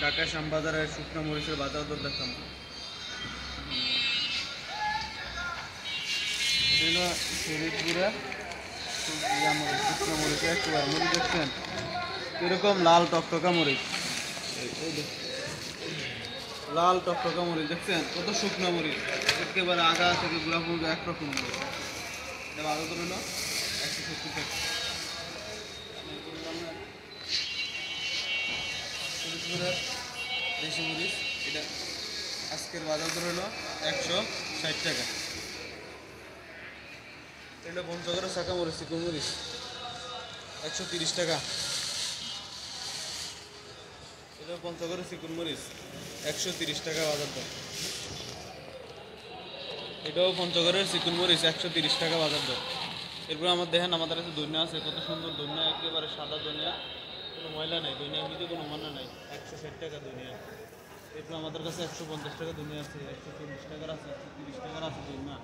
ঢাকা শ্যামবাজারের শুকনো মরিচের বাজার দর দেখলাম। এটা শরীরপুরে শুকনো মরিচ একেবারে মরিচ দেখছেন এরকম লাল টকটকা মরিচ, লাল টকটকা মরিচ দেখছেন কত শুকনো মরিচ, একেবারে আগা থেকে গুঁড়া পর্যন্ত একরকম মরিচ। এটা বাজার দর হলো 170 টাকা। দেশি মরিচ এটা আজকের বাজার দর হলো 160 টাকা। এটা পঞ্চগড়ের শাখা মরিচ চিকন মরিচ 130 টাকা। এটা পঞ্চগড়ের চিকন মরিচ 130 টাকা বাজার দর। এটাও পঞ্চগড়ের চিকন মরিচ 130 টাকা বাজার দর। এরপর আমার দেখেন আমাদের কাছে ধনিয়া আছে, কত সুন্দর ধনিয়া, একেবারে সাদা ধনিয়া, কোনো ময়লা নেই, ধনিয়ার মধ্যে কোনো ময়লা নাই, 160 টাকা ধনিয়া। এরপর আমাদের কাছে 150 টাকা ধনিয়া আছে, 140 টাকার আছে, 130 টাকার আছে ধনিয়া।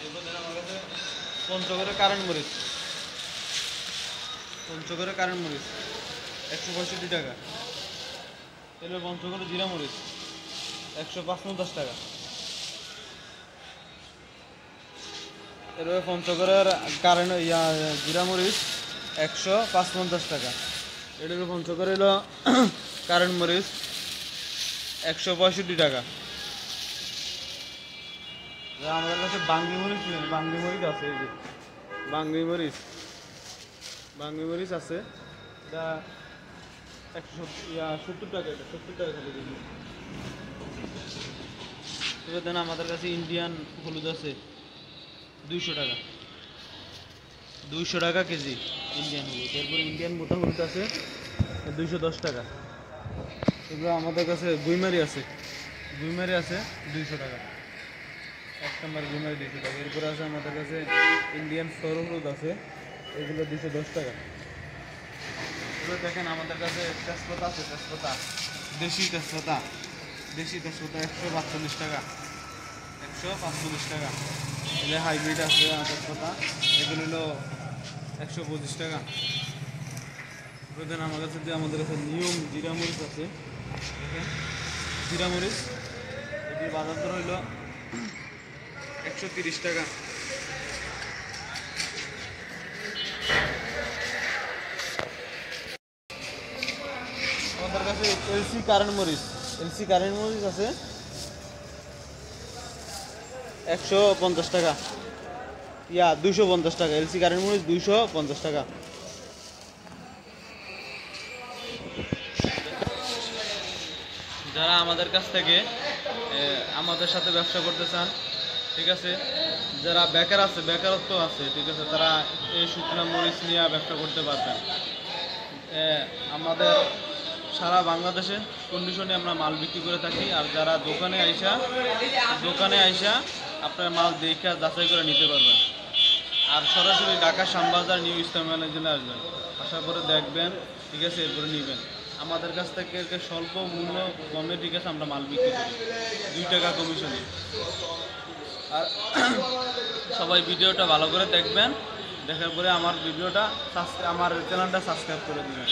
এরপর দেখেন আমার কাছে পঞ্চগড়ের কারেন্ট মরিচ, পঞ্চগড়ের কারেন্ট মরিচ 165 টাকা। এরপর পঞ্চগড়ের জিরা মরিচ 155 টাকা। এরপরে পঞ্চগড়ের কারেন্ট জিরা মরিচ 155 টাকা। এটার পঞ্চগড় হলো কারেন্ট মরিচ 165 টাকা। আমাদের কাছে বাঙ্গি মরিচ নেই, বাঙ্গি মরিচ আছে, এই যে বাঙ্গি মরিচ, বাঙ্গি মরিচ আছে, এটা 170 টাকা, এটা 70 টাকা খালি কেজি। এবার দেন আমাদের কাছে ইন্ডিয়ান হলুদ আছে 200 টাকা, 200 টাকা কেজি ইন্ডিয়ান হলুদ। এরপর ইন্ডিয়ান মোটা হলুদ আছে 210 টাকা। এরপর আমাদের কাছে গুইমারি আছে, গুইমারি আছে 200 টাকা, 1 নম্বর গুইমারি 200 টাকা। এরপর আছে আমাদের কাছে ইন্ডিয়ান সর হলুদ আছে, এগুলো 210 টাকা। এবার দেখেন আমাদের কাছে তেজপাতা আছে, তেজপাতা দেশি তেজপাতা, দেশি তেজপাতা 145 টাকা, 145 টাকা। এগুলো হাইব্রিড আছে তেজপাতা, এগুলো হলো 125 টাকা। এবার আমার কাছে যে আমাদের কাছে নিয়ম জিরা মরিচ আছে, দেখেন জিরা মরিচ, এটির বাজার দর হইল 130 টাকা। আমাদের কাছে এলসি কারেন্ট মরিচ, এলসি কারেন্ট মরিচ আছে 150 টাকা, 250 টাকা। এলসি কারেন্ট মরিচ 250 টাকা। যারা আমাদের কাছ থেকে আমাদের সাথে ব্যবসা করতে চান, ঠিক আছে, যারা বেকার আছে, বেকারত্ব আছে, ঠিক আছে, তারা এই শুকনা মরিচ নিয়ে ব্যবসা করতে পারবেন। আমাদের সারা বাংলাদেশে কন্ডিশনে আমরা মাল বিক্রি করে থাকি। আর যারা দোকানে আইসা আপনার মাল দেখে যাচাই করে নিতে পারবেন। আর সরাসরি ঢাকা শ্যামবাজার নিউ ইস্টার্ন জন্য আসবেন, আসার পরে দেখবেন, ঠিক আছে, এরপরে নেবেন। আমাদের কাছ থেকে স্বল্প মূল্য কমে, ঠিক আছে, আমরা মাল বিক্রি করি 2 টাকা কমিশনে। আর সবাই ভিডিওটা ভালো করে দেখবেন, দেখার পরে আমার চ্যানেলটা সাবস্ক্রাইব করে দেবেন।